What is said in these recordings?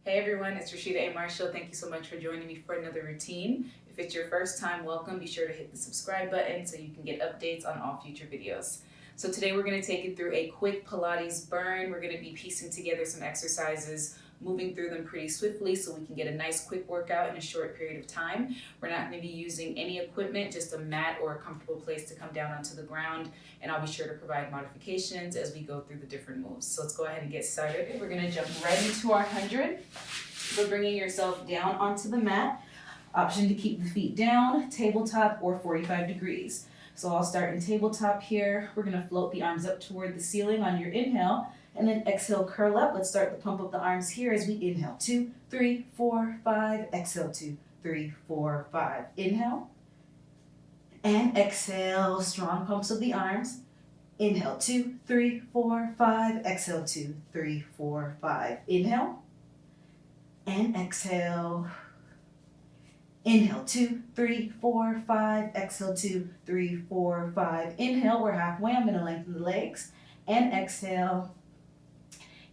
Hey everyone, it's Rashida A. Marshall. Thank you so much for joining me for another routine. If it's your first time, welcome. Be sure to hit the subscribe button so you can get updates on all future videos. So today we're going to take you through a quick Pilates burn. We're going to be piecing together some exercises, moving through them pretty swiftly so we can get a nice quick workout in a short period of time. We're not going to be using any equipment, just a mat or a comfortable place to come down onto the ground, and I'll be sure to provide modifications as we go through the different moves. So let's go ahead and get started. We're going to jump right into our 100. So bringing yourself down onto the mat. Option to keep the feet down, tabletop or 45 degrees. So I'll start in tabletop here. We're going to float the arms up toward the ceiling on your inhale, and then exhale, curl up. Let's start the pump of the arms here as we inhale. 2, 3, 4, 5. Exhale, 2, 3, 4, 5. Inhale. And exhale, strong pumps of the arms. Inhale, 2, 3, 4, 5. Exhale, 2, 3, 4, 5. Inhale. And exhale. Inhale, 2, 3, 4, 5. Exhale, 2, 3, 4, 5. Inhale, we're halfway. I'm going to lengthen the legs. And exhale.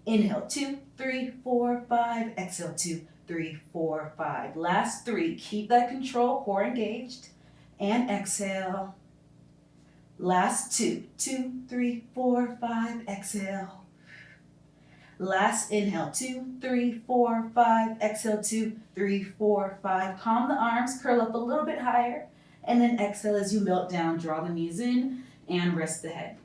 Inhale, 2, 3, 4, 5. Exhale, 2, 3, 4, 5. Last 3. Keep that control, core engaged. And exhale. Last 2. 2, 3, 4, 5. Exhale. Last inhale, 2, 3, 4, 5. Exhale, 2, 3, 4, 5. Calm the arms, curl up a little bit higher, and then exhale as you melt down. Draw the knees in and rest the head.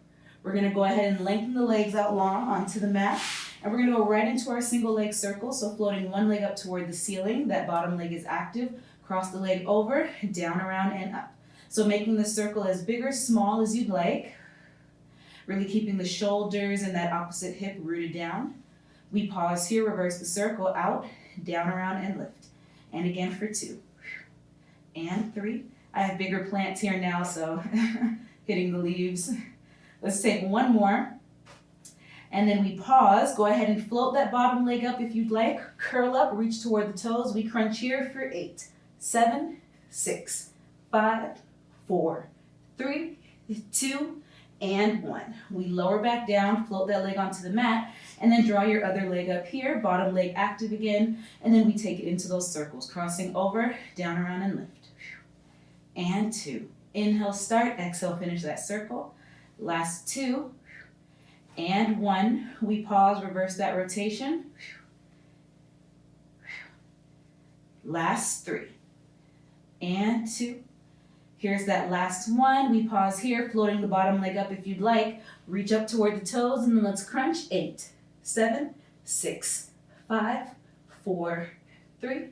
We're going to go ahead and lengthen the legs out long onto the mat, and we're going to go right into our single leg circle. So floating one leg up toward the ceiling, that bottom leg is active. Cross the leg over, down, around, and up. So making the circle as big or small as you'd like. Really keeping the shoulders and that opposite hip rooted down. We pause here, reverse the circle, out, down, around, and lift. And again for 2. And 3. I have bigger plants here now, so hitting the leaves. Let's take one more. And then we pause. Go ahead and float that bottom leg up if you'd like. Curl up, reach toward the toes. We crunch here for 8, 7, 6, 5, 4, 3, 2, and 1. We lower back down, float that leg onto the mat, and then draw your other leg up here, bottom leg active again, and then we take it into those circles, crossing over, down, around, and lift. And 2. Inhale, start, exhale, finish that circle. Last 2, and 1. We pause, reverse that rotation. Last 3, and 2. Here's that last one. We pause here, floating the bottom leg up if you'd like. Reach up toward the toes, and then let's crunch. 8, 7, 6, 5, 4, 3,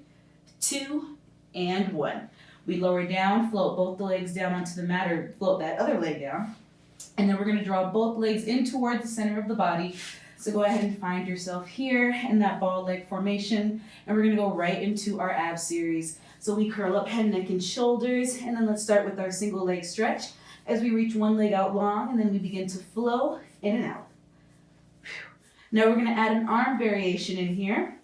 2, and 1. We lower down, float both the legs down onto the mat, or float that other leg down. And then we're going to draw both legs in towards the center of the body. So go ahead and find yourself here in that ball leg formation. And we're going to go right into our ab series. So we curl up head, neck, and shoulders, and then let's start with our single leg stretch as we reach one leg out long, and then we begin to flow in and out. Now we're going to add an arm variation in here.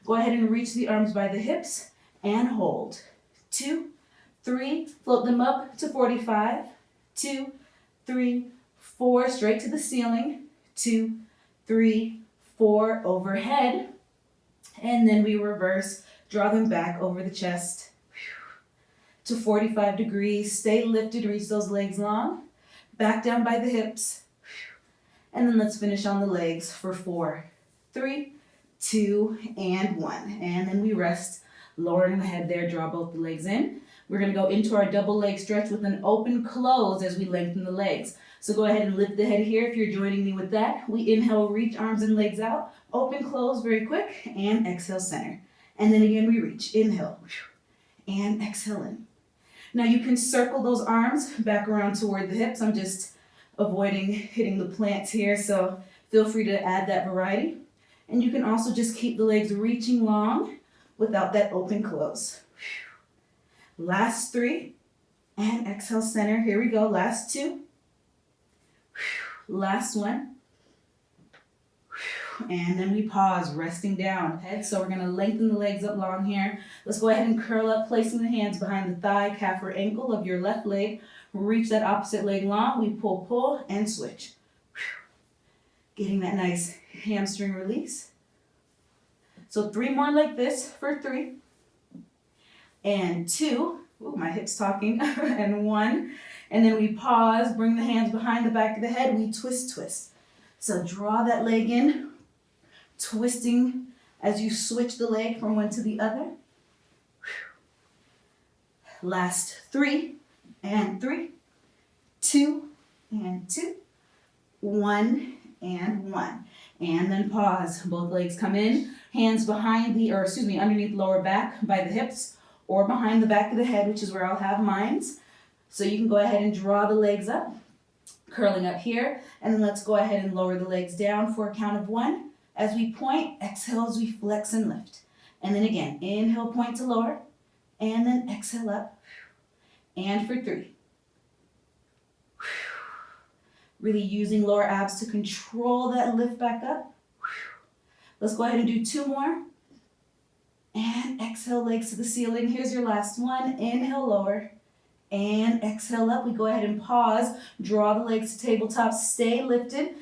Go ahead and reach the arms by the hips and hold. 2, 3, float them up to 45. 2, 3, 4, straight to the ceiling. 2, 3, 4, overhead. And then we reverse, draw them back over the chest to 45 degrees. Stay lifted, reach those legs long. Back down by the hips. And then let's finish on the legs for 4, 3, 2, and 1. And then we rest, lowering the head there, draw both the legs in. We're going to go into our double leg stretch with an open close as we lengthen the legs. So go ahead and lift the head here if you're joining me with that. We inhale, reach arms and legs out. Open, close, very quick. And exhale, center. And then again, we reach. Inhale. And exhale in. Now you can circle those arms back around toward the hips. I'm just avoiding hitting the plants here, so feel free to add that variety. And you can also just keep the legs reaching long without that open close. Last 3. And exhale, center. Here we go. Last 2. Last 1. And then we pause, resting down. Head. So we're going to lengthen the legs up long here. Let's go ahead and curl up, placing the hands behind the thigh, calf, or ankle of your left leg. Reach that opposite leg long. We pull, pull, and switch. Getting that nice hamstring release. So 3 more like this for 3. And 2. Ooh, my hip's talking. And 1. And then we pause, bring the hands behind the back of the head. We twist, twist. So draw that leg in, twisting as you switch the leg from one to the other. Last 3 and 3, 2 and 2, 1 and 1. And then pause. Both legs come in, hands behind underneath lower back by the hips or behind the back of the head, which is where I'll have mine. So you can go ahead and draw the legs up, curling up here, and then let's go ahead and lower the legs down for a count of 1. As we point, exhale as we flex and lift. And then again, inhale, point to lower, and then exhale up. And for 3. Really using lower abs to control that lift back up. Let's go ahead and do 2 more. And exhale, legs to the ceiling. Here's your last one. Inhale, lower. And exhale up. We go ahead and pause. Draw the legs to tabletop. Stay lifted.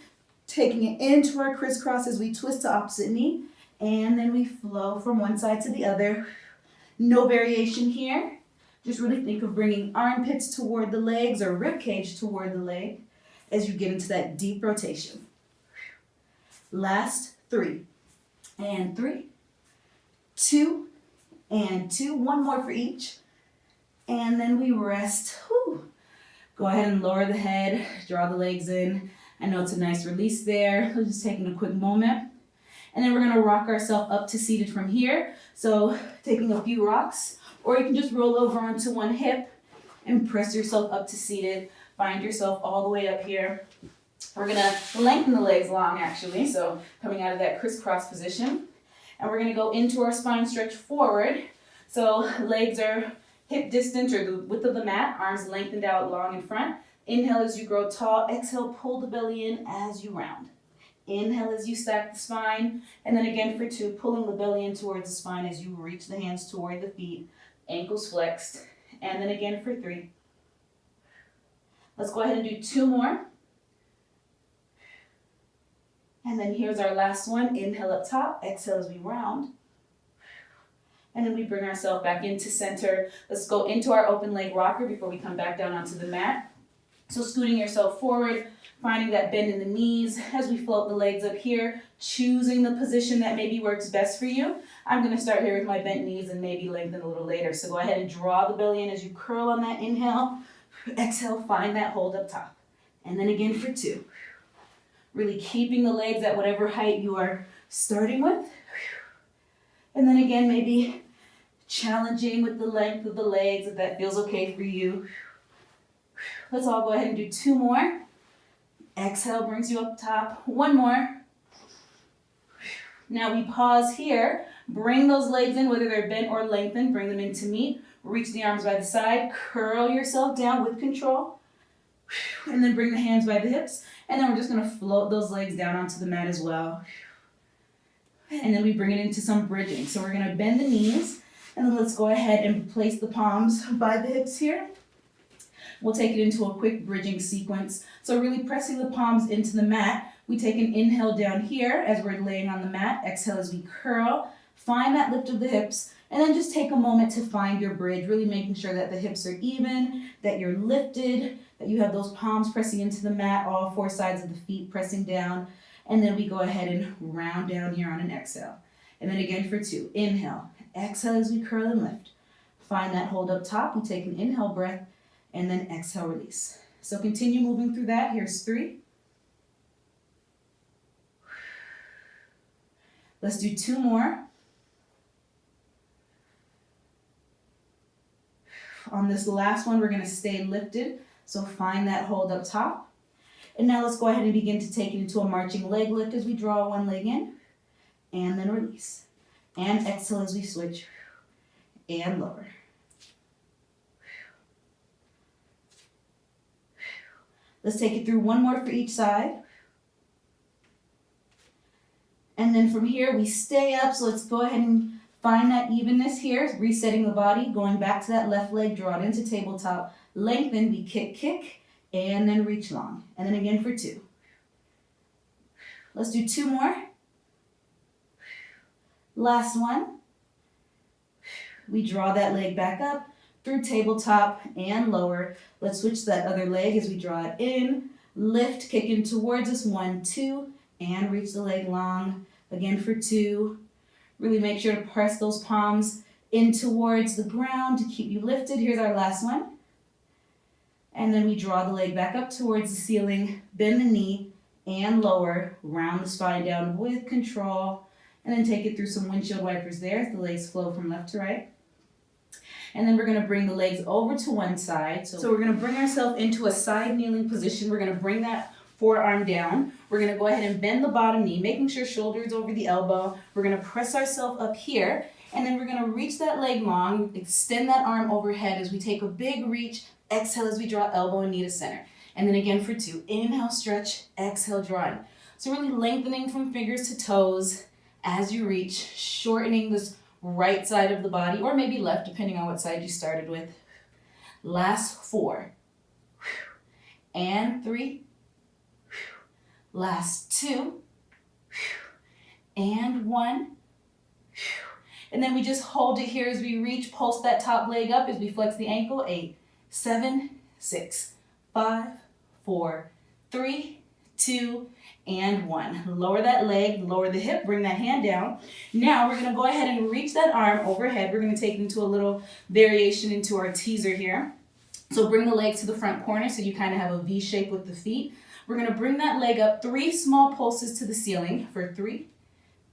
Taking it into our crisscross as we twist to opposite knee. And then we flow from one side to the other. No variation here. Just really think of bringing armpits toward the legs or rib cage toward the leg as you get into that deep rotation. Last 3 and 3, 2 and 2. 1 more for each. And then we rest. Whew. Go ahead and lower the head, draw the legs in. I know it's a nice release there. We're just taking a quick moment. And then we're going to rock ourselves up to seated from here. So taking a few rocks, or you can just roll over onto one hip and press yourself up to seated. Find yourself all the way up here. We're going to lengthen the legs long actually. So coming out of that crisscross position. And we're going to go into our spine stretch forward. So legs are hip distance or the width of the mat, arms lengthened out long in front. Inhale as you grow tall. Exhale, pull the belly in as you round. Inhale as you stack the spine. And then again for 2, pulling the belly in towards the spine as you reach the hands toward the feet. Ankles flexed. And then again for 3. Let's go ahead and do 2 more. And then here's our last one. Inhale up top. Exhale as we round. And then we bring ourselves back into center. Let's go into our open leg rocker before we come back down onto the mat. So scooting yourself forward, finding that bend in the knees as we float the legs up here, choosing the position that maybe works best for you. I'm going to start here with my bent knees and maybe lengthen a little later. So go ahead and draw the belly in as you curl on that inhale. Exhale, find that hold up top. And then again for 2. Really keeping the legs at whatever height you are starting with. And then again, maybe challenging with the length of the legs if that feels okay for you. Let's all go ahead and do 2 more. Exhale brings you up top. 1 more. Now we pause here. Bring those legs in, whether they're bent or lengthened. Bring them in to meet. Reach the arms by the side. Curl yourself down with control. And then bring the hands by the hips. And then we're just going to float those legs down onto the mat as well. And then we bring it into some bridging. So we're going to bend the knees. And then let's go ahead and place the palms by the hips here. We'll take it into a quick bridging sequence. So really pressing the palms into the mat. We take an inhale down here as we're laying on the mat. Exhale as we curl. Find that lift of the hips. And then just take a moment to find your bridge. Really making sure that the hips are even, that you're lifted, that you have those palms pressing into the mat, all 4 sides of the feet pressing down. And then we go ahead and round down here on an exhale. And then again for 2. Inhale. Exhale as we curl and lift. Find that hold up top. We take an inhale breath and then exhale, release. So continue moving through that. Here's 3. Let's do 2 more. On this last one, we're going to stay lifted. So find that hold up top. And now let's go ahead and begin to take it into a marching leg lift as we draw one leg in. And then release. And exhale as we switch. And lower. Let's take it through 1 more for each side. And then from here, we stay up. So let's go ahead and find that evenness here. Resetting the body, going back to that left leg, draw it into tabletop. Lengthen, we kick, and then reach long. And then again for 2. Let's do 2 more. Last one. We draw that leg back up through tabletop and lower. Let's switch that other leg as we draw it in. Lift, kicking towards us. 1, 2, and reach the leg long. Again for 2. Really make sure to press those palms in towards the ground to keep you lifted. Here's our last one. And then we draw the leg back up towards the ceiling, bend the knee and lower, round the spine down with control, and then take it through some windshield wipers there as the legs flow from left to right. And then we're going to bring the legs over to one side. So we're going to bring ourselves into a side kneeling position. We're going to bring that forearm down. We're going to go ahead and bend the bottom knee, making sure shoulder is over the elbow. We're going to press ourselves up here, and then we're going to reach that leg long, extend that arm overhead as we take a big reach. Exhale as we draw elbow and knee to center. And then again for 2. Inhale, stretch. Exhale, draw in. So really lengthening from fingers to toes as you reach, shortening this right side of the body, or maybe left, depending on what side you started with. Last 4. And 3. Last 2. And 1. And then we just hold it here as we reach, pulse that top leg up as we flex the ankle. 8, 7, 6, 5, 4, 3, 2, and 1. Lower that leg, lower the hip, bring that hand down. Now we're going to go ahead and reach that arm overhead. We're going to take it into a little variation into our teaser here. So bring the leg to the front corner so you kind of have a V shape with the feet. We're going to bring that leg up 3 small pulses to the ceiling for 3,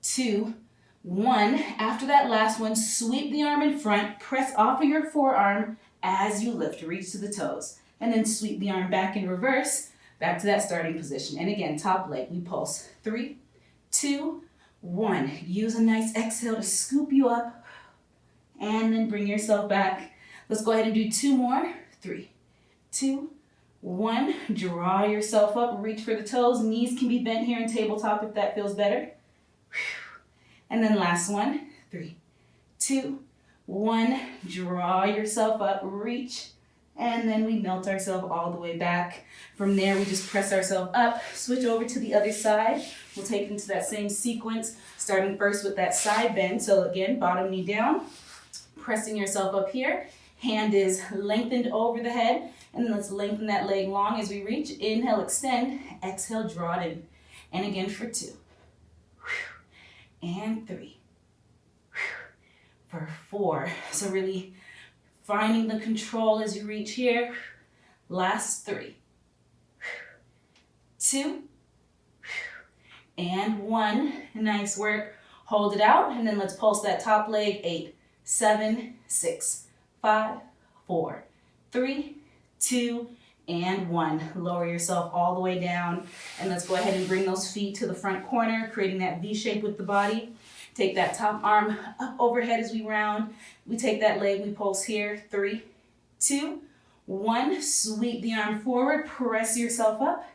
2, 1. After that last one, sweep the arm in front, press off of your forearm as you lift, reach to the toes, and then sweep the arm back in reverse. Back to that starting position. And again, top leg, we pulse. 3, 2, 1. Use a nice exhale to scoop you up. And then bring yourself back. Let's go ahead and do 2 more. 3, 2, 1. Draw yourself up, reach for the toes. Knees can be bent here in tabletop if that feels better. And then last one. 3, 2, 1. Draw yourself up, reach. And then we melt ourselves all the way back. From there, we just press ourselves up, switch over to the other side. We'll take it into that same sequence, starting first with that side bend. So again, bottom knee down, pressing yourself up here. Hand is lengthened over the head. And then let's lengthen that leg long as we reach. Inhale, extend. Exhale, draw it in. And again for 2. And 3. For 4. So really finding the control as you reach here. Last 3. 2. And 1. Nice work. Hold it out, and then let's pulse that top leg. 8, 7, 6, 5, 4, 3, 2, and 1. Lower yourself all the way down, and let's go ahead and bring those feet to the front corner, creating that V shape with the body. Take that top arm up overhead as we round. We take that leg, we pulse here. 3, 2, 1. Sweep the arm forward, press yourself up,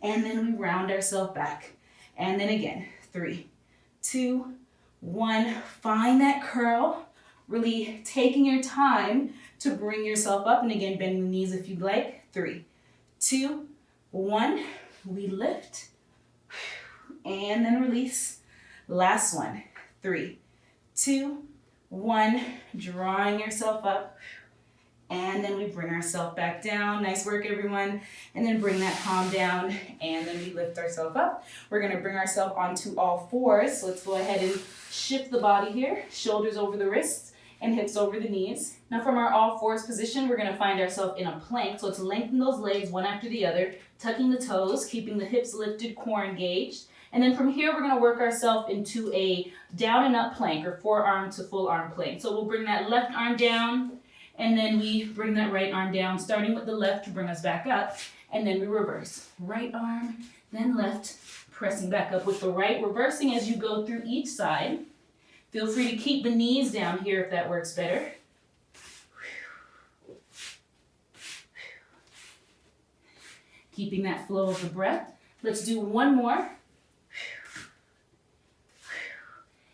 and then we round ourselves back. And then again, 3, 2, 1. Find that curl, really taking your time to bring yourself up. And again, bending the knees if you'd like. 3, 2, 1. We lift, and then release. Last one. 3, 2, 1. Drawing yourself up, and then we bring ourselves back down. Nice work, everyone. And then bring that palm down, and then we lift ourselves up. We're going to bring ourselves onto all fours. So let's go ahead and shift the body here. Shoulders over the wrists and hips over the knees. Now from our all fours position, we're going to find ourselves in a plank. So let's lengthen those legs one after the other, tucking the toes, keeping the hips lifted, core engaged. And then from here, we're going to work ourselves into a down and up plank, or forearm to full arm plank. So we'll bring that left arm down, and then we bring that right arm down, starting with the left to bring us back up, and then we reverse. Right arm, then left, pressing back up with the right, reversing as you go through each side. Feel free to keep the knees down here if that works better. Keeping that flow of the breath. Let's do one more.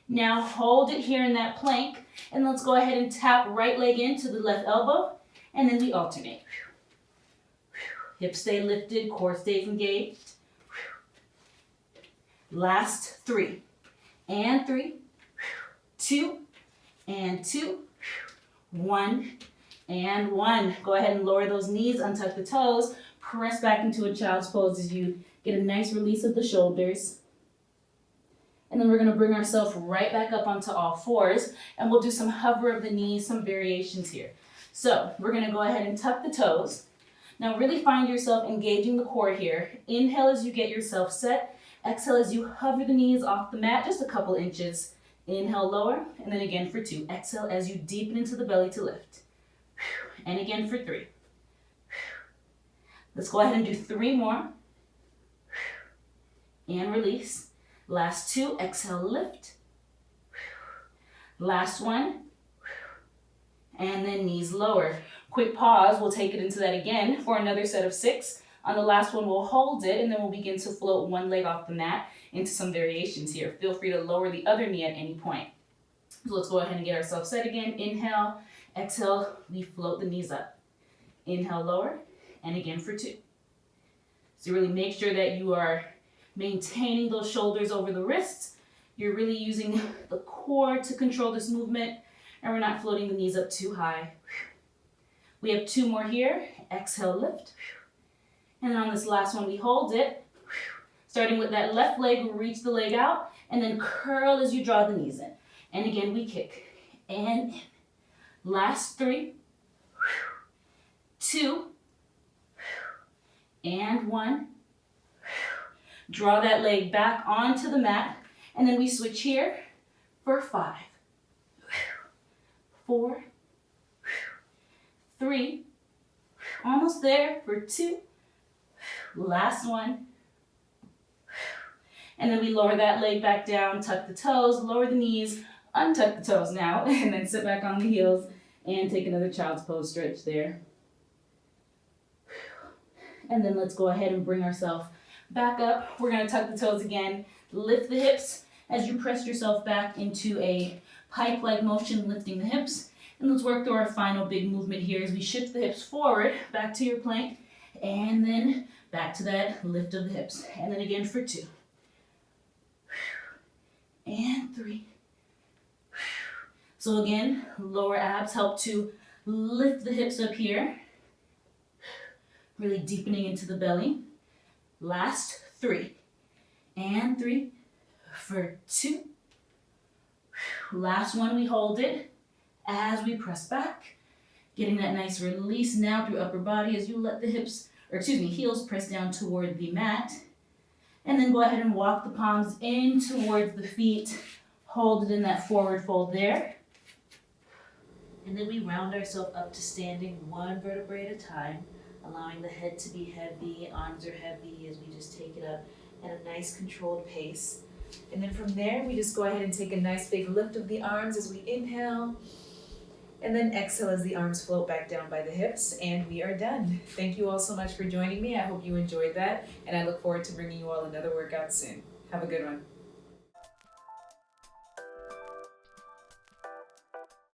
Now hold it here in that plank, and let's go ahead and tap right leg into the left elbow, and then we alternate. Hips stay lifted, core stays engaged. Last 3, and 3, 2, and 2, 1, and 1. Go ahead and lower those knees, untuck the toes, press back into a child's pose as you get a nice release of the shoulders. And then we're going to bring ourselves right back up onto all fours, and we'll do some hover of the knees, some variations here. So we're going to go ahead and tuck the toes. Now really find yourself engaging the core here. Inhale as you get yourself set. Exhale as you hover the knees off the mat just a couple inches. Inhale, lower, and then again for 2. Exhale as you deepen into the belly to lift. And again for 3. Let's go ahead and do 3 more. And release. Last 2, exhale, lift. Last 1. And then knees lower. Quick pause, we'll take it into that again for another set of 6. On the last one, we'll hold it, and then we'll begin to float one leg off the mat into some variations here. Feel free to lower the other knee at any point. So let's go ahead and get ourselves set again. Inhale, exhale, we float the knees up. Inhale, lower, and again for 2. So really make sure that you are maintaining those shoulders over the wrists. You're really using the core to control this movement, and we're not floating the knees up too high. We have 2 more here. Exhale, lift. And on this last one, we hold it. Starting with that left leg, we'll reach the leg out, and then curl as you draw the knees in. And again, we kick. And in. Last 3. 2. And 1. Draw that leg back onto the mat, and then we switch here for 5. 4. 3. Almost there for 2. Last 1. And then we lower that leg back down, tuck the toes, lower the knees, untuck the toes now, and then sit back on the heels and take another child's pose stretch there. And then let's go ahead and bring ourselves back up. We're going to tuck the toes again, lift the hips as you press yourself back into a pike-like motion, lifting the hips. And let's work through our final big movement here as we shift the hips forward, back to your plank, and then back to that lift of the hips. And then again for 2. And 3. So again, lower abs help to lift the hips up here, really deepening into the belly. Last 3. And 3 for 2. Last one, we hold it as we press back, getting that nice release now through upper body as you let the heels press down toward the mat. And then go ahead and walk the palms in towards the feet. Hold it in that forward fold there. And then we round ourselves up to standing, 1 vertebrae at a time, allowing the head to be heavy, arms are heavy as we just take it up at a nice controlled pace. And then from there, we just go ahead and take a nice big lift of the arms as we inhale. And then exhale as the arms float back down by the hips, and we are done. Thank you all so much for joining me. I hope you enjoyed that, and I look forward to bringing you all another workout soon. Have a good one.